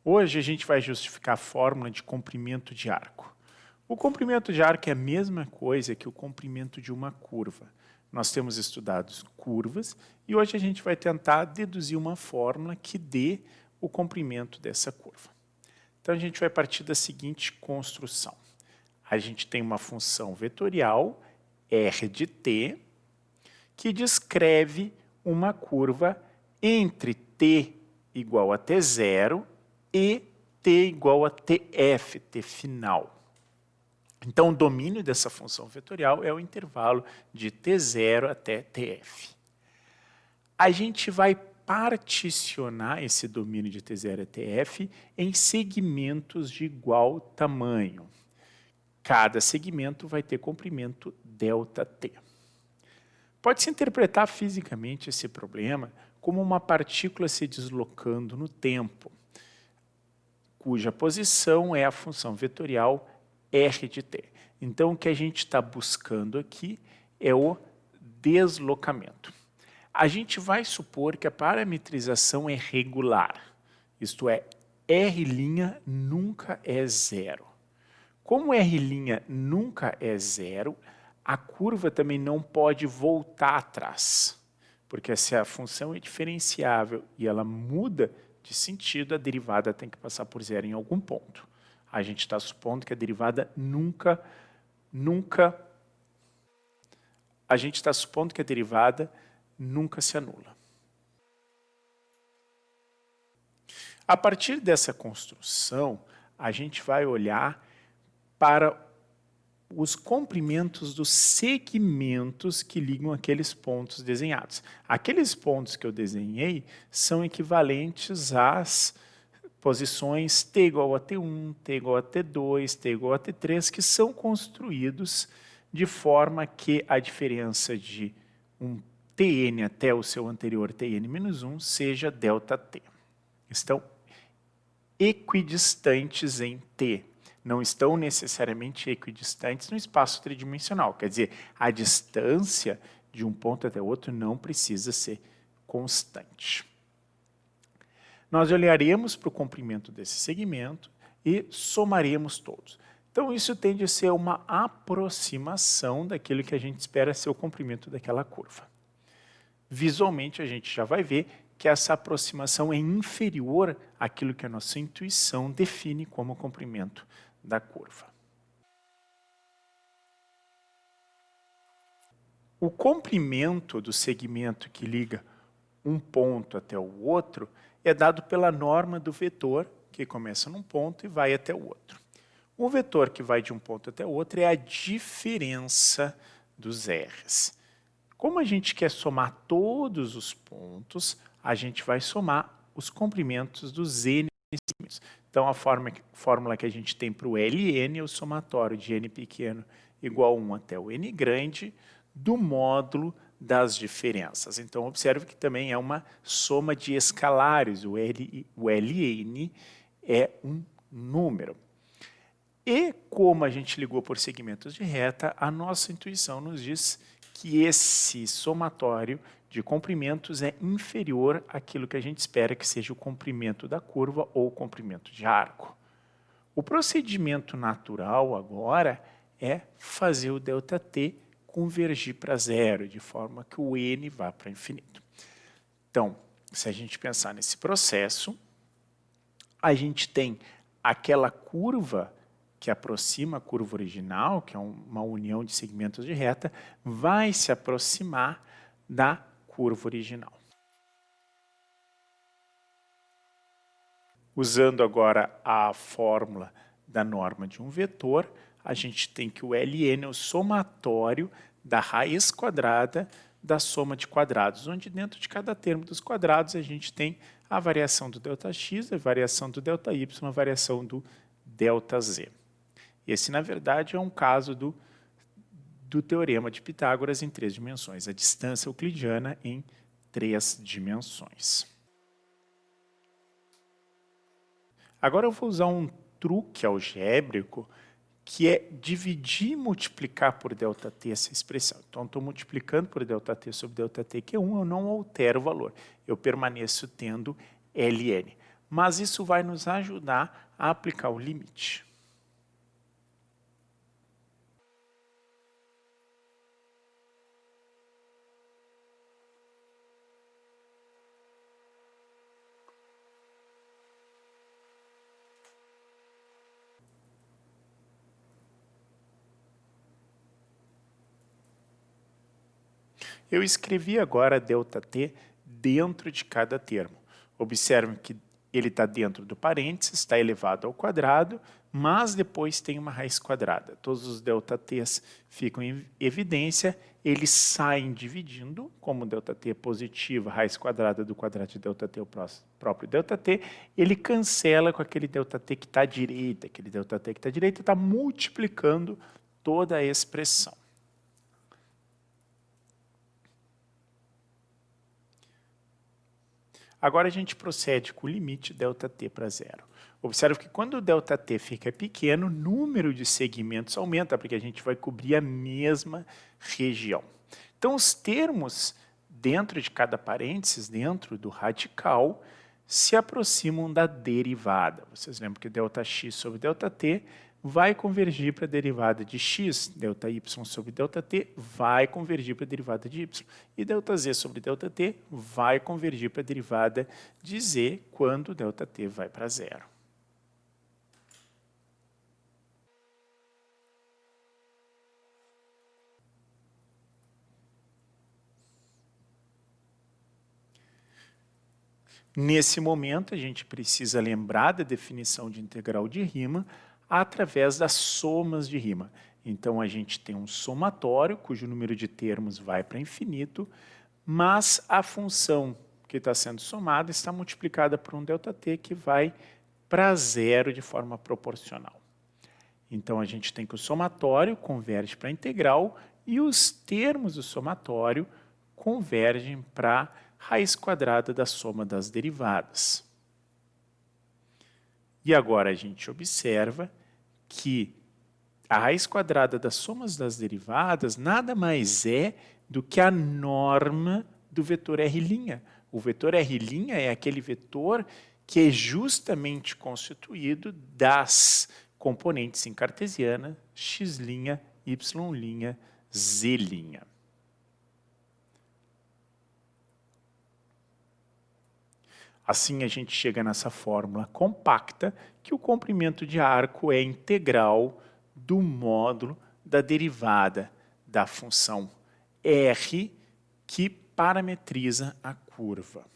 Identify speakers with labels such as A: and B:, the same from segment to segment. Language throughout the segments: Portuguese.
A: Hoje a gente vai justificar a fórmula de comprimento de arco. O comprimento de arco é a mesma coisa que o comprimento de uma curva. Nós temos estudado curvas e hoje a gente vai tentar deduzir uma fórmula que dê o comprimento dessa curva. Então a gente vai partir da seguinte construção. A gente tem uma função vetorial, r de t, que descreve uma curva entre t igual a t0 e t igual a tf, t final. Então, o domínio dessa função vetorial é o intervalo de t0 até tf. A gente vai particionar esse domínio de t0 a tf em segmentos de igual tamanho. Cada segmento vai ter comprimento ΔT. Pode-se interpretar fisicamente esse problema como uma partícula se deslocando no tempo, cuja posição é a função vetorial r de t. Então, o que a gente está buscando aqui é o deslocamento. A gente vai supor que a parametrização é regular, isto é, r' nunca é zero. Como r' nunca é zero, a curva também não pode voltar atrás, porque se a função é diferenciável e ela muda de sentido, a derivada tem que passar por zero em algum ponto. A gente está supondo que a derivada nunca se anula. A partir dessa construção, a gente vai olhar para os comprimentos dos segmentos que ligam aqueles pontos desenhados. Aqueles pontos que eu desenhei são equivalentes às posições t igual a t1, t igual a t2, t igual a t3, que são construídos de forma que a diferença de um tn até o seu anterior tn-1 seja ΔT. Estão equidistantes em t. Não estão necessariamente equidistantes no espaço tridimensional. Quer dizer, a distância de um ponto até outro não precisa ser constante. Nós olharemos para o comprimento desse segmento e somaremos todos. Então, isso tende a ser uma aproximação daquilo que a gente espera ser o comprimento daquela curva. Visualmente, a gente já vai ver que essa aproximação é inferior àquilo que a nossa intuição define como comprimento da curva. O comprimento do segmento que liga um ponto até o outro é dado pela norma do vetor, que começa num ponto e vai até o outro. O vetor que vai de um ponto até o outro é a diferença dos r's. Como a gente quer somar todos os pontos, a gente vai somar os comprimentos dos n segmentos. Então, a fórmula que a gente tem para o Ln é o somatório de n pequeno igual a 1 até o n grande do módulo das diferenças. Então, observe que também é uma soma de escalares. O Ln é um número. E como a gente ligou por segmentos de reta, a nossa intuição nos diz que esse somatório de comprimentos é inferior àquilo que a gente espera que seja o comprimento da curva ou o comprimento de arco. O procedimento natural agora é fazer o ΔT convergir para zero, de forma que o n vá para infinito. Então, se a gente pensar nesse processo, a gente tem aquela curva que aproxima a curva original, que é uma união de segmentos de reta, vai se aproximar da curva original. Usando agora a fórmula da norma de um vetor, a gente tem que o Ln é o somatório da raiz quadrada da soma de quadrados, onde dentro de cada termo dos quadrados a gente tem a variação do ΔX, a variação do ΔY, a variação do ΔZ. Esse, na verdade, é um caso do teorema de Pitágoras em 3 dimensões, a distância euclidiana em 3 dimensões. Agora eu vou usar um truque algébrico que é dividir e multiplicar por ΔT essa expressão. Então, estou multiplicando por ΔT sobre ΔT, que é 1, eu não altero o valor. Eu permaneço tendo Ln. mas isso vai nos ajudar a aplicar o limite. Eu escrevi agora ΔT dentro de cada termo. Observe que ele está dentro do parênteses, está elevado ao quadrado, mas depois tem uma raiz quadrada. Todos os ΔTs ficam em evidência, eles saem dividindo, como ΔT positiva, raiz quadrada do quadrado de ΔT, o próprio ΔT, ele cancela com aquele ΔT que está à direita, aquele ΔT que está à direita está multiplicando toda a expressão. Agora a gente procede com o limite ΔT para zero. Observe que quando o ΔT fica pequeno, o número de segmentos aumenta, porque a gente vai cobrir a mesma região. Então, os termos dentro de cada parênteses, dentro do radical, se aproximam da derivada. Vocês lembram que ΔX sobre ΔT vai convergir para a derivada de x, ΔY sobre ΔT vai convergir para a derivada de y, e ΔZ sobre ΔT vai convergir para a derivada de z quando ΔT vai para zero. Nesse momento, a gente precisa lembrar da definição de integral de Riemann através das somas de Riemann. Então, a gente tem um somatório, cujo número de termos vai para infinito, mas a função que está sendo somada está multiplicada por um ΔT que vai para zero de forma proporcional. Então, a gente tem que o somatório converge para a integral e os termos do somatório convergem para a raiz quadrada da soma das derivadas. E agora a gente observa que a raiz quadrada das somas das derivadas nada mais é do que a norma do vetor R'. O vetor R' é aquele vetor que é justamente constituído das componentes em cartesiana, x', y', z'. Assim, a gente chega nessa fórmula compacta que o comprimento de arco é integral do módulo da derivada da função r que parametriza a curva.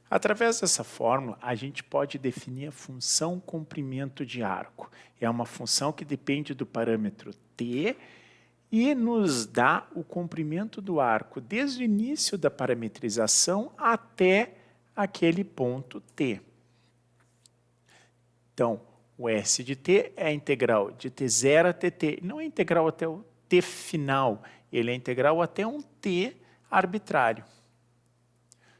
A: Através dessa fórmula, a gente pode definir a função comprimento de arco. É uma função que depende do parâmetro t e nos dá o comprimento do arco desde o início da parametrização até aquele ponto t. Então, o S de t é a integral de t0 até t. Não é integral até o t final, ele é integral até um t arbitrário.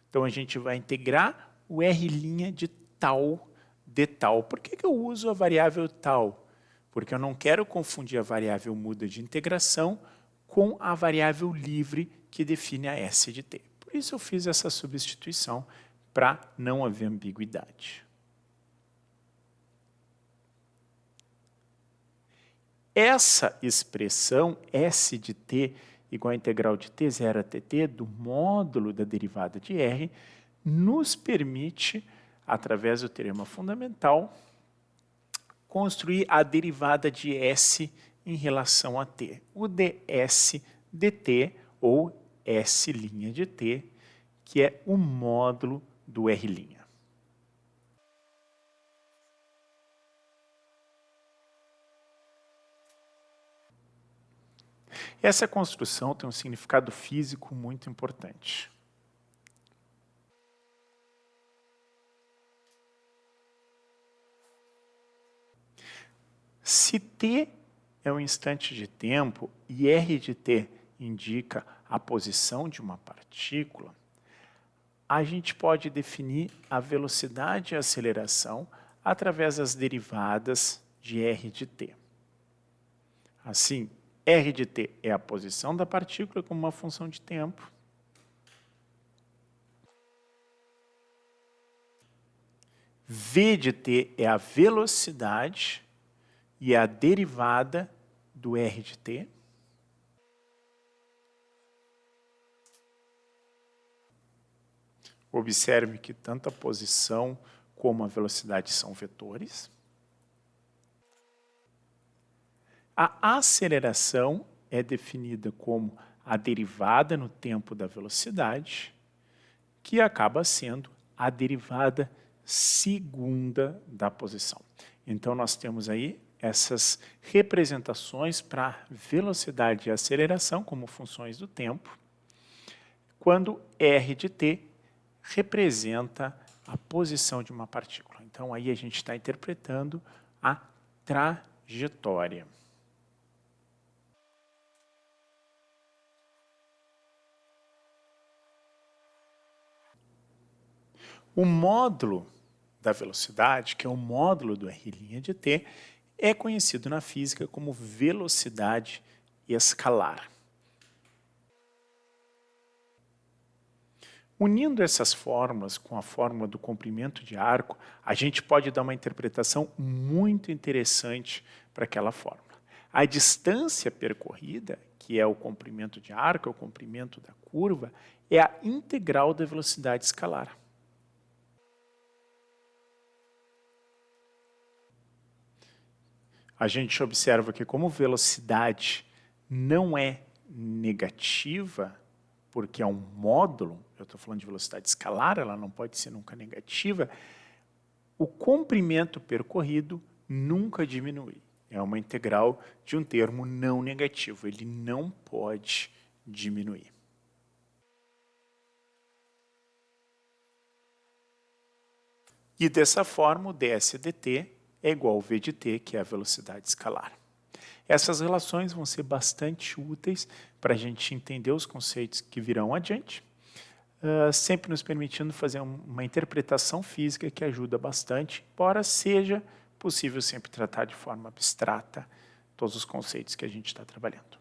A: Então, a gente vai integrar o R' de tal. Por que eu uso a variável tal? Porque eu não quero confundir a variável muda de integração com a variável livre que define a S de t. Por isso, eu fiz essa substituição para não haver ambiguidade. Essa expressão S de t igual a integral de t0 até t do módulo da derivada de r nos permite, através do teorema fundamental, construir a derivada de s em relação a t. O ds dt, ou S' de t, que é o módulo do R'. Essa construção tem um significado físico muito importante. Se t é um instante de tempo e r de t indica a posição de uma partícula, a gente pode definir a velocidade e a aceleração através das derivadas de R de t. Assim, R de t é a posição da partícula como uma função de tempo. V de t é a velocidade e é a derivada do R de t. Observe que tanto a posição como a velocidade são vetores. A aceleração é definida como a derivada no tempo da velocidade, que acaba sendo a derivada segunda da posição. Então, nós temos aí essas representações para velocidade e aceleração como funções do tempo, quando R de t representa a posição de uma partícula. Então, aí a gente está interpretando a trajetória. O módulo da velocidade, que é o módulo do R' de t, é conhecido na física como velocidade escalar. Unindo essas fórmulas com a fórmula do comprimento de arco, a gente pode dar uma interpretação muito interessante para aquela fórmula. A distância percorrida, que é o comprimento de arco, é o comprimento da curva, é a integral da velocidade escalar. A gente observa que como velocidade não é negativa, porque é um módulo, eu estou falando de velocidade escalar, ela não pode ser nunca negativa, o comprimento percorrido nunca diminui. É uma integral de um termo não negativo, ele não pode diminuir. E dessa forma, o ds dt é igual ao v de t, que é a velocidade escalar. Essas relações vão ser bastante úteis para a gente entender os conceitos que virão adiante, sempre nos permitindo fazer uma interpretação física que ajuda bastante, embora seja possível sempre tratar de forma abstrata todos os conceitos que a gente está trabalhando.